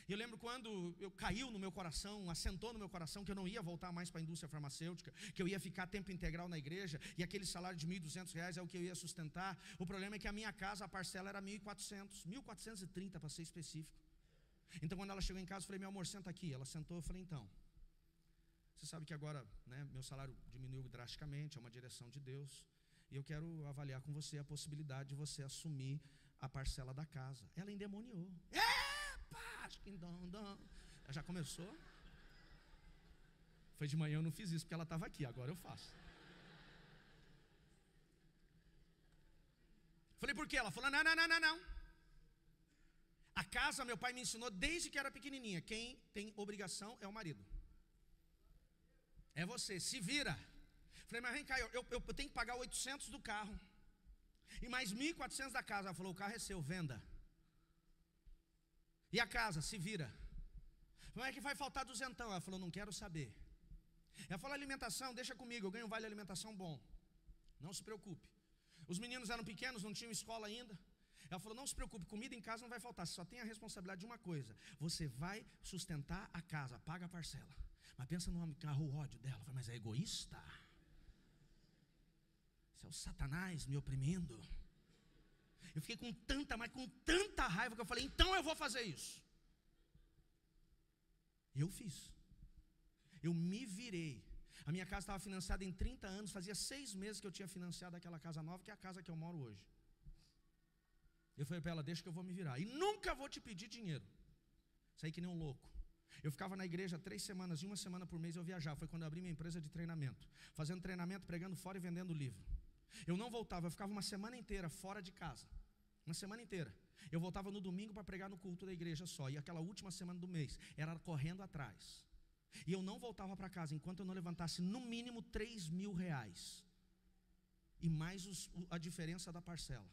E eu lembro quando caiu no meu coração, assentou no meu coração que eu não ia voltar mais para a indústria farmacêutica, que eu ia ficar tempo integral na igreja, e aquele salário de R$1.200 é o que eu ia sustentar. O problema é que a minha casa, a parcela era 1.400, 1.430 para ser específico. Então quando ela chegou em casa, eu falei: meu amor, senta aqui. Ela sentou, eu falei: então, você sabe que agora, né, meu salário diminuiu drasticamente, é uma direção de Deus, e eu quero avaliar com você a possibilidade de você assumir a parcela da casa. Ela endemoniou. Já começou. Foi de manhã, eu não fiz isso porque ela estava aqui, agora eu faço. Falei: por quê? Ela falou: não. A casa, meu pai me ensinou desde que era pequenininha: quem tem obrigação é o marido. É você, se vira. Falei: mas vem cá, eu tenho que pagar 800 do carro e mais 1.400 da casa. Ela falou: o carro é seu, venda. E a casa, se vira. Como é que vai faltar 200? Ela falou: não quero saber. Ela falou: alimentação, deixa comigo, eu ganho um vale alimentação bom. Não se preocupe. Os meninos eram pequenos, não tinham escola ainda. Ela falou: não se preocupe, comida em casa não vai faltar. Você só tem a responsabilidade de uma coisa: você vai sustentar a casa, paga a parcela. Mas pensa no homem que agarrou o ódio dela. Mas é egoísta. Isso é o Satanás me oprimindo. Eu fiquei com tanta raiva que eu falei: então eu vou fazer isso. Eu fiz. Eu me virei. A minha casa estava financiada em 30 anos. Fazia 6 meses que eu tinha financiado aquela casa nova, que é a casa que eu moro hoje. Eu falei para ela: deixa que eu vou me virar, e nunca vou te pedir dinheiro. Saí que nem um louco. Eu ficava na igreja 3 semanas, e 1 semana por mês eu viajava. Foi quando eu abri minha empresa de treinamento, fazendo treinamento, pregando fora e vendendo livro. Eu não voltava, eu ficava uma semana inteira fora de casa. Uma semana inteira. Eu voltava no domingo para pregar no culto da igreja só. E aquela última semana do mês era correndo atrás. E eu não voltava para casa enquanto eu não levantasse no mínimo R$3.000. e mais a diferença da parcela.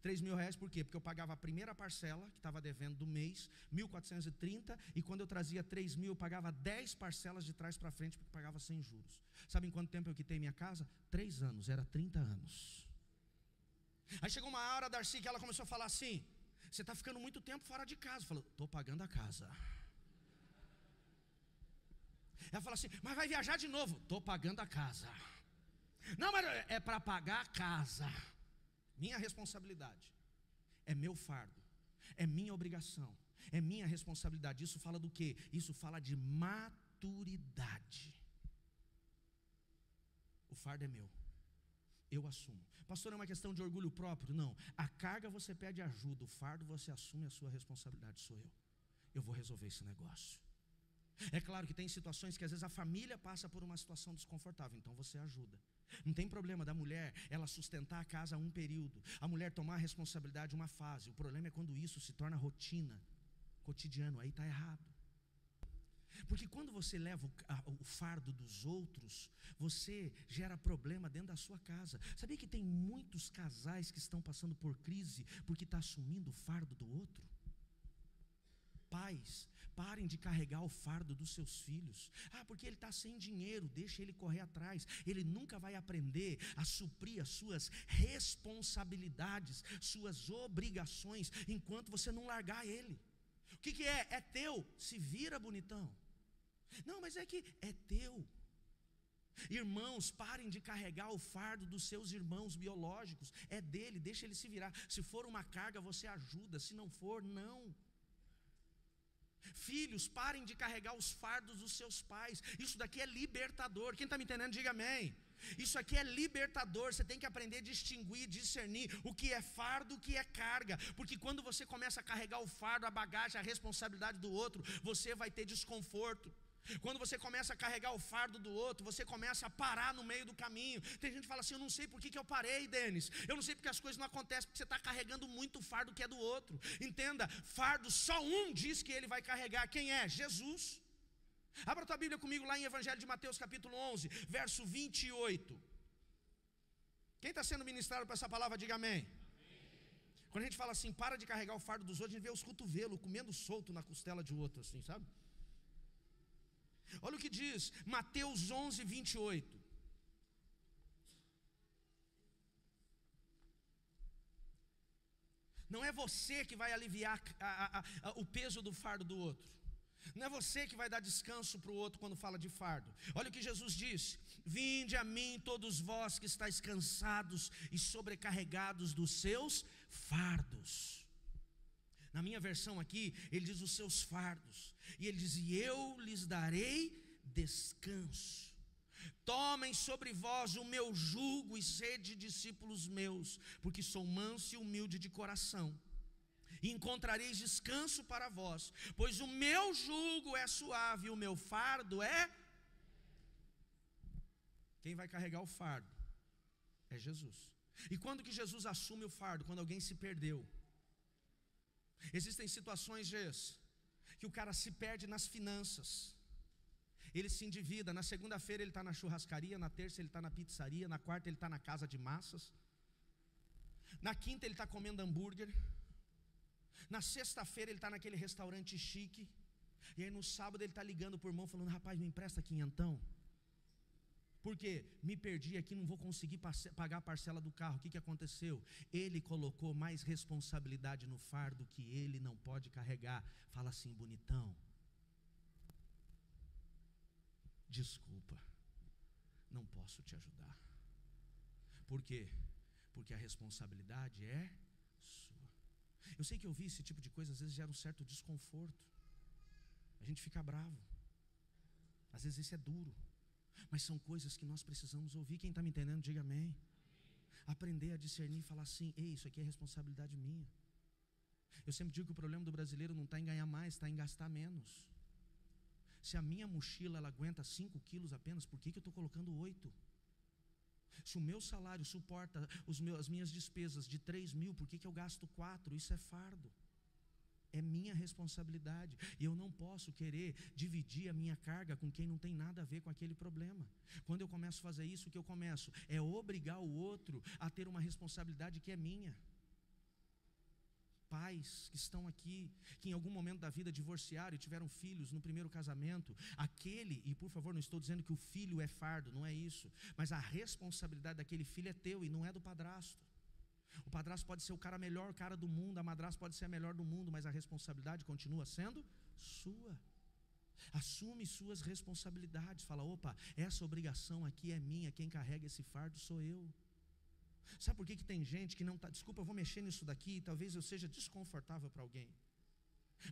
R$3.000 por quê? Porque eu pagava a primeira parcela, que estava devendo do mês, 1.430, e quando eu trazia 3.000, eu pagava 10 parcelas de trás para frente, porque pagava sem juros. Sabe em quanto tempo eu quitei minha casa? 3 anos, era 30 anos. Aí chegou uma hora, Darcy, que ela começou a falar assim: você está ficando muito tempo fora de casa. Eu falei: estou pagando a casa. Ela falou assim: mas vai viajar de novo. Estou pagando a casa. Não, mas é para pagar a casa. Minha responsabilidade, é meu fardo, é minha obrigação, é minha responsabilidade. Isso fala do quê? Isso fala de maturidade. O fardo é meu, eu assumo. Pastor, é uma questão de orgulho próprio? Não, a carga você pede ajuda, o fardo você assume, a sua responsabilidade sou eu vou resolver esse negócio. É claro que tem situações que às vezes a família passa por uma situação desconfortável, então você ajuda. Não tem problema da mulher ela sustentar a casa um período, a mulher tomar a responsabilidade uma fase. O problema é quando isso se torna rotina, cotidiano, aí está errado. Porque quando você leva o fardo dos outros, você gera problema dentro da sua casa. Sabia que tem muitos casais que estão passando por crise porque está assumindo o fardo do outro? Pais, parem de carregar o fardo dos seus filhos. Porque ele está sem dinheiro, deixa ele correr atrás. Ele nunca vai aprender a suprir as suas responsabilidades, suas obrigações, enquanto você não largar ele. O que é? É teu, se vira, bonitão. Não, mas é que é teu. Irmãos, parem de carregar o fardo dos seus irmãos biológicos. É dele, deixa ele se virar. Se for uma carga, você ajuda, se não for, não. Filhos, parem de carregar os fardos dos seus pais. Isso daqui é libertador. Quem está me entendendo, diga amém. Isso aqui é libertador. Você tem que aprender a distinguir, discernir o que é fardo, o que é carga. Porque quando você começa a carregar o fardo, a bagagem, a responsabilidade do outro, você vai ter desconforto. Quando você começa a carregar o fardo do outro, você começa a parar no meio do caminho. Tem gente que fala assim: eu não sei por que eu parei, Denis. Eu não sei porque as coisas não acontecem, porque você está carregando muito fardo que é do outro. Entenda, fardo só um diz que ele vai carregar. Quem é? Jesus. Abra tua Bíblia comigo lá em Evangelho de Mateus capítulo 11, verso 28. Quem está sendo ministrado por essa palavra, diga amém. Quando a gente fala assim, para de carregar o fardo dos outros, a gente vê os cotovelos comendo solto na costela de outro, assim, sabe? Olha o que diz Mateus 11, 28. Não é você que vai aliviar o peso do fardo do outro. Não é você que vai dar descanso para o outro quando fala de fardo. Olha o que Jesus diz: vinde a mim todos vós que estáis cansados e sobrecarregados dos seus fardos. Na minha versão aqui, ele diz os seus fardos. E ele diz: e eu lhes darei descanso. Tomem sobre vós o meu jugo e sede discípulos meus, porque sou manso e humilde de coração. E encontrareis descanso para vós, pois o meu jugo é suave e o meu fardo é... Quem vai carregar o fardo é Jesus. E quando que Jesus assume o fardo? Quando alguém se perdeu. Existem situações, Jesus, que o cara se perde nas finanças. Ele se endivida. Na segunda-feira ele está na churrascaria, na terça ele está na pizzaria, na quarta ele está na casa de massas, na quinta ele está comendo hambúrguer, na sexta-feira ele está naquele restaurante chique, e aí no sábado ele está ligando para o irmão falando: rapaz, me empresta quinhentão, porque me perdi aqui, não vou conseguir pagar a parcela do carro. O que aconteceu? Ele colocou mais responsabilidade no fardo que ele não pode carregar. Fala assim: bonitão, desculpa, não posso te ajudar. Por quê? Porque a responsabilidade é sua. Eu sei que ouvir esse tipo de coisa às vezes gera um certo desconforto. A gente fica bravo. Às vezes isso é duro. Mas são coisas que nós precisamos ouvir. Quem está me entendendo, diga amém. Aprender a discernir e falar assim: ei, isso aqui é responsabilidade minha. Eu sempre digo que o problema do brasileiro não está em ganhar mais, está em gastar menos. Se a minha mochila ela aguenta 5 quilos apenas, por que eu estou colocando 8? Se o meu salário suporta as minhas despesas de 3.000, por que eu gasto 4? Isso é fardo. É minha responsabilidade. E eu não posso querer dividir a minha carga com quem não tem nada a ver com aquele problema. Quando eu começo a fazer isso, o que eu começo? É obrigar o outro a ter uma responsabilidade que é minha. Pais que estão aqui, que em algum momento da vida divorciaram e tiveram filhos no primeiro casamento, e por favor, não estou dizendo que o filho é fardo, não é isso, mas a responsabilidade daquele filho é teu e não é do padrasto. O padrasto pode ser o cara melhor cara do mundo, a madrasta pode ser a melhor do mundo, mas a responsabilidade continua sendo sua. Assume suas responsabilidades, fala, opa, essa obrigação aqui é minha, quem carrega esse fardo sou eu. Sabe por que tem gente que não está, desculpa, eu vou mexer nisso daqui, talvez eu seja desconfortável para alguém.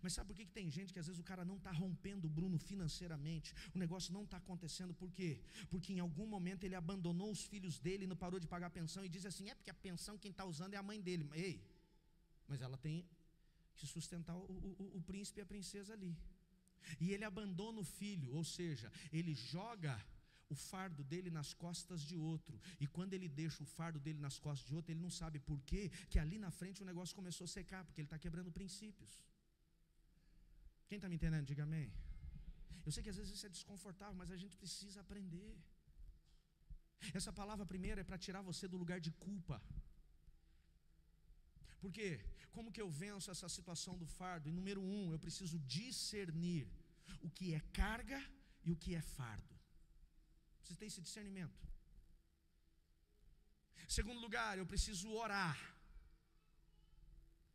Mas sabe por que tem gente que às vezes o cara não está rompendo, Bruno, financeiramente, o negócio não está acontecendo, por quê? Porque em algum momento ele abandonou os filhos dele e não parou de pagar a pensão e diz assim, é porque a pensão quem está usando é a mãe dele. Ei, mas ela tem que sustentar o príncipe e a princesa ali. E ele abandona o filho, ou seja, ele joga o fardo dele nas costas de outro, e quando ele deixa o fardo dele nas costas de outro, ele não sabe por quê, que ali na frente o negócio começou a secar, porque ele está quebrando princípios. Quem está me entendendo? Diga amém. Eu sei que às vezes isso é desconfortável, mas a gente precisa aprender. Essa palavra primeiro é para tirar você do lugar de culpa. Por quê? Como que eu venço essa situação do fardo? E número 1, eu preciso discernir o que é carga e o que é fardo. Preciso ter esse discernimento. Segundo lugar, eu preciso orar.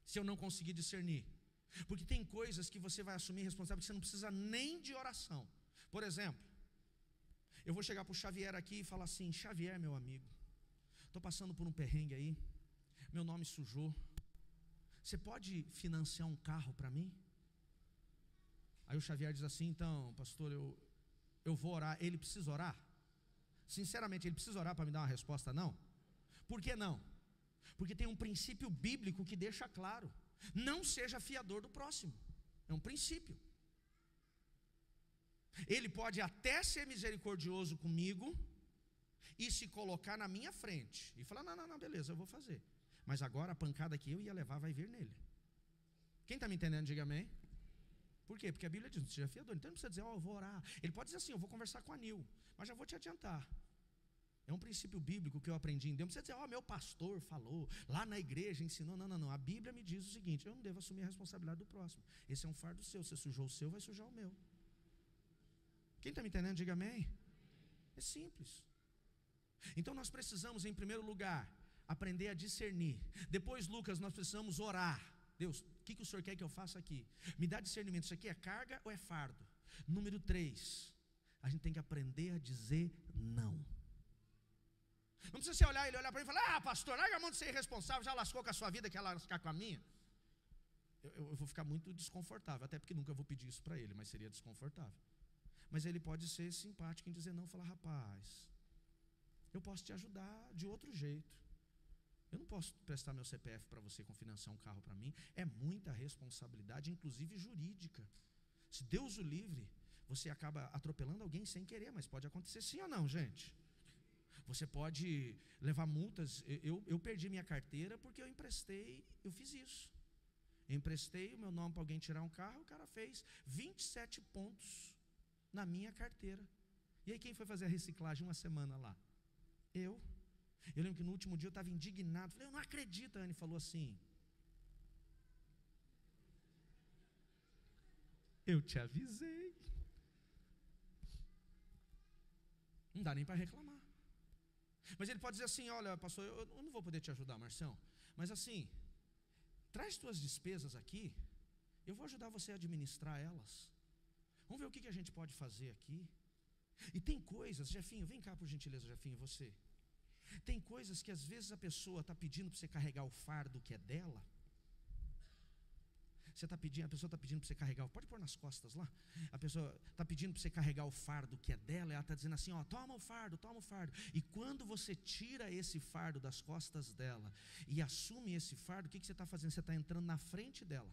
Se eu não conseguir discernir. Porque tem coisas que você vai assumir responsabilidade que você não precisa nem de oração. Por exemplo, eu vou chegar para o Xavier aqui e falar assim, Xavier, meu amigo, estou passando por um perrengue aí, meu nome sujou, você pode financiar um carro para mim? Aí o Xavier diz assim, então, pastor, eu vou orar. Ele precisa orar? Sinceramente, ele precisa orar para me dar uma resposta? Não. Por que não? Porque tem um princípio bíblico que deixa claro, não seja fiador do próximo. É um princípio. Ele pode até ser misericordioso comigo e se colocar na minha frente e falar, não, beleza, eu vou fazer, mas agora a pancada que eu ia levar vai vir nele. Quem está me entendendo, diga amém. Por quê? Porque a Bíblia diz, não seja fiador. Então não precisa dizer, eu vou orar. Ele pode dizer assim, eu vou conversar com a Nil, mas já vou te adiantar, é um princípio bíblico que eu aprendi em Deus. Não precisa dizer, meu pastor falou, lá na igreja ensinou. Não. A Bíblia me diz o seguinte, eu não devo assumir a responsabilidade do próximo. Esse é um fardo seu, você sujou o seu, vai sujar o meu. Quem está me entendendo, diga amém. É simples. Então nós precisamos, em primeiro lugar, aprender a discernir. Depois, Lucas, nós precisamos orar. Deus, o que o Senhor quer que eu faça aqui? Me dá discernimento, isso aqui é carga ou é fardo? Número 3, a gente tem que aprender a dizer não. Não precisa você olhar para mim e falar, pastor, larga a mão de ser irresponsável, já lascou com a sua vida, quer lascar com a minha? Eu vou ficar muito desconfortável, até porque nunca vou pedir isso para ele, mas seria desconfortável. Mas ele pode ser simpático em dizer não, falar, rapaz, eu posso te ajudar de outro jeito. Eu não posso prestar meu CPF para você financiar um carro para mim, é muita responsabilidade, inclusive jurídica. Se Deus o livre, você acaba atropelando alguém sem querer, mas pode acontecer sim ou não, gente? Você pode levar multas. Eu perdi minha carteira porque eu fiz isso. Eu emprestei o meu nome para alguém tirar um carro, o cara fez 27 pontos na minha carteira. E aí quem foi fazer a reciclagem uma semana lá? Eu lembro que no último dia eu estava indignado, falei, eu não acredito. A Anne falou assim, eu te avisei. Não dá nem para reclamar. Mas ele pode dizer assim, olha pastor, eu não vou poder te ajudar, Marcião, mas assim, traz tuas despesas aqui, eu vou ajudar você a administrar elas. Vamos ver o que a gente pode fazer aqui. E tem coisas, Jefinho, vem cá por gentileza, Jefinho, você. Tem coisas que às vezes a pessoa está pedindo para você carregar o fardo que é dela. A pessoa está pedindo para você carregar, pode pôr nas costas lá. A pessoa está pedindo para você carregar o fardo que é dela, ela está dizendo assim, toma o fardo. E quando você tira esse fardo das costas dela e assume esse fardo, o que você está fazendo? Você está entrando na frente dela.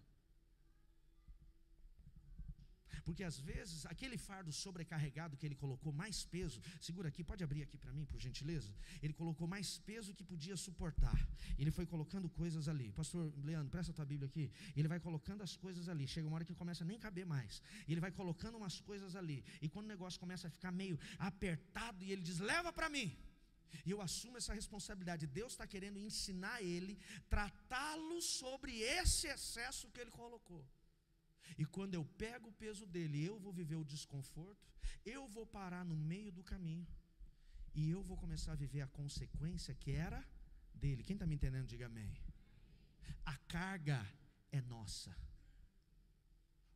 Porque às vezes aquele fardo sobrecarregado que ele colocou mais peso, segura aqui, pode abrir aqui para mim, por gentileza. Ele colocou mais peso que podia suportar. Ele foi colocando coisas ali. Pastor Leandro, presta a tua Bíblia aqui. Ele vai colocando as coisas ali. Chega uma hora que começa a nem caber mais. Ele vai colocando umas coisas ali. E quando o negócio começa a ficar meio apertado, e ele diz: leva para mim. E eu assumo essa responsabilidade. Deus está querendo ensinar ele, tratá-lo sobre esse excesso que ele colocou. E quando eu pego o peso dele, eu vou viver o desconforto, eu vou parar no meio do caminho, e eu vou começar a viver a consequência que era dele. Quem está me entendendo, diga amém. A carga é nossa,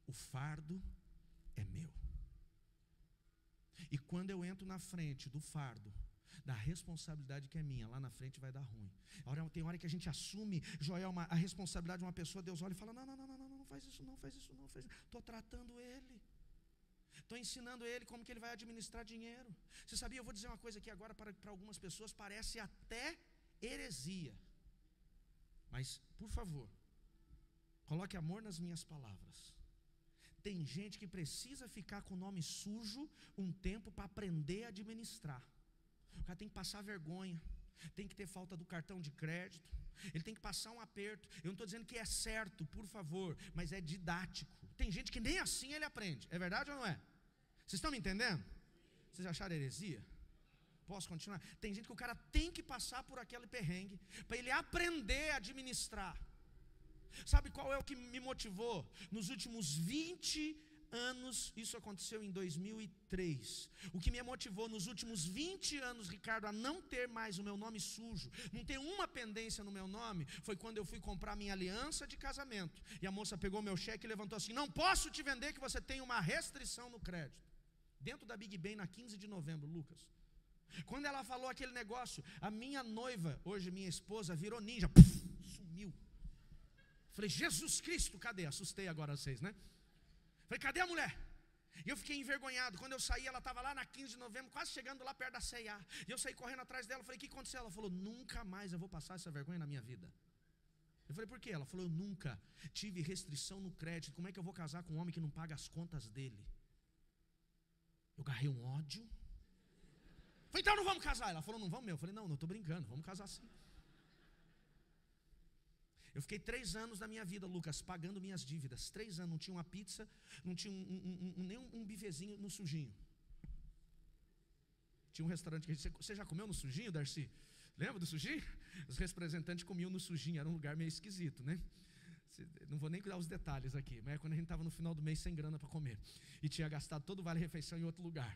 o fardo é meu. E quando eu entro na frente do fardo, da responsabilidade que é minha, lá na frente vai dar ruim. Tem hora que a gente assume, Joel, a responsabilidade de uma pessoa, Deus olha e fala: não faz isso não, estou tratando ele, estou ensinando ele como que ele vai administrar dinheiro. Você sabia, eu vou dizer uma coisa aqui agora, para algumas pessoas parece até heresia, mas por favor, coloque amor nas minhas palavras. Tem gente que precisa ficar com o nome sujo um tempo para aprender a administrar. O cara tem que passar vergonha, tem que ter falta do cartão de crédito, ele tem que passar um aperto. Eu não estou dizendo que é certo, por favor, mas é didático. Tem gente que nem assim ele aprende. É verdade ou não é? Vocês estão me entendendo? Vocês acharam heresia? Posso continuar? Tem gente que o cara tem que passar por aquele perrengue para ele aprender a administrar. Sabe qual é o que me motivou? Nos últimos 20 anos, isso aconteceu em 2003. O que me motivou nos últimos 20 anos, Ricardo, a não ter mais o meu nome sujo, não ter uma pendência no meu nome, foi quando eu fui comprar minha aliança de casamento. E a moça pegou meu cheque e levantou assim: não posso te vender, que você tem uma restrição no crédito. Dentro da Big Ben, na 15 de novembro, Lucas. Quando ela falou aquele negócio, a minha noiva, hoje minha esposa, virou ninja, sumiu. Falei: Jesus Cristo, cadê? Assustei agora vocês, né? Falei: cadê a mulher? E eu fiquei envergonhado. Quando eu saí, ela estava lá na 15 de novembro, quase chegando lá perto da C&A. E eu saí correndo atrás dela. Falei: o que aconteceu? Ela falou: nunca mais eu vou passar essa vergonha na minha vida. Eu falei: por quê? Ela falou: eu nunca tive restrição no crédito. Como é que eu vou casar com um homem que não paga as contas dele? Eu garrei um ódio. Falei: então não vamos casar. Ela falou: não vamos mesmo. Eu falei: não estou brincando, vamos casar sim. Eu fiquei 3 anos da minha vida, Lucas, pagando minhas dívidas. 3 anos, não tinha uma pizza, não tinha nem um bifezinho no sujinho. Tinha um restaurante que você já comeu no sujinho, Darcy? Lembra do sujinho? Os representantes comiam no sujinho, era um lugar meio esquisito, né? Não vou nem dar os detalhes aqui, mas é quando a gente estava no final do mês sem grana para comer. E tinha gastado todo o vale-refeição em outro lugar.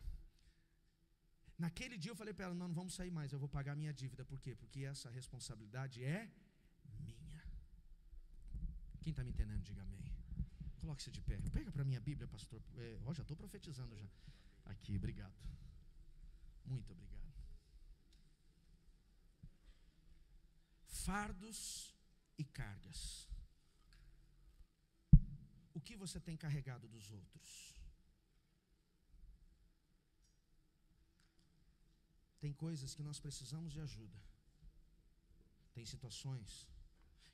Naquele dia eu falei para ela: não vamos sair mais, eu vou pagar a minha dívida. Por quê? Porque essa responsabilidade é minha. Quem está me entendendo, diga amém. Coloque-se de pé. Pega para minha Bíblia, pastor. Já estou profetizando já. Aqui, obrigado. Muito obrigado. Fardos e cargas. O que você tem carregado dos outros? Tem coisas que nós precisamos de ajuda. Tem situações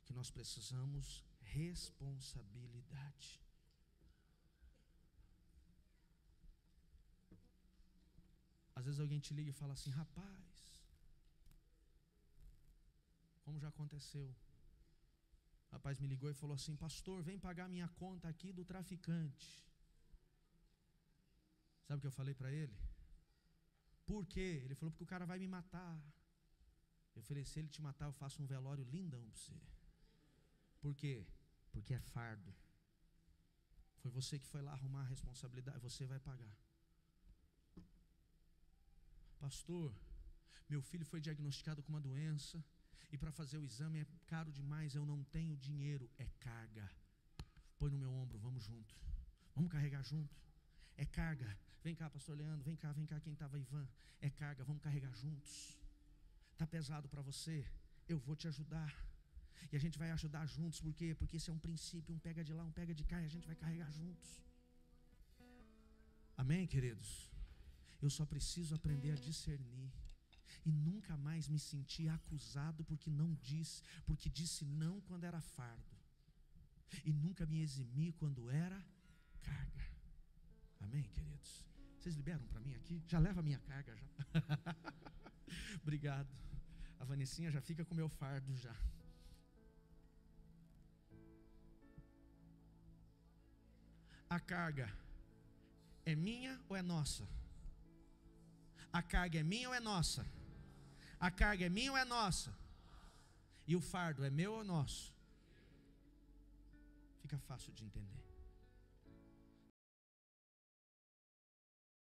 que nós precisamos responsabilidade. Às vezes alguém te liga e fala assim: rapaz, como já aconteceu, o rapaz me ligou e falou assim: pastor, vem pagar minha conta aqui do traficante. Sabe o que eu falei para ele? Por quê? Ele falou: porque o cara vai me matar. Eu falei: se ele te matar, eu faço um velório lindão para você. Por quê? Porque é fardo. Foi você que foi lá arrumar a responsabilidade, você vai pagar. Pastor, meu filho foi diagnosticado com uma doença, e para fazer o exame é caro demais, eu não tenho dinheiro. É carga. Põe no meu ombro, vamos junto. Vamos carregar junto. É carga. Vem cá, pastor Leandro, vem cá, quem estava Ivan. É carga, vamos carregar juntos. Está pesado para você? Eu vou te ajudar. E a gente vai ajudar juntos, por quê? Porque esse é um princípio, um pega de lá, um pega de cá, e a gente vai carregar juntos. Amém, queridos? Eu só preciso aprender a discernir e nunca mais me sentir acusado porque disse não quando era fardo, e nunca me eximir quando era carga. Amém, queridos? Vocês liberam para mim aqui? Já leva a minha carga já. Obrigado. A Vanessinha já fica com o meu fardo já. A carga é minha ou é nossa? A carga é minha ou é nossa? A carga é minha ou é nossa? E o fardo é meu ou nosso? Fica fácil de entender.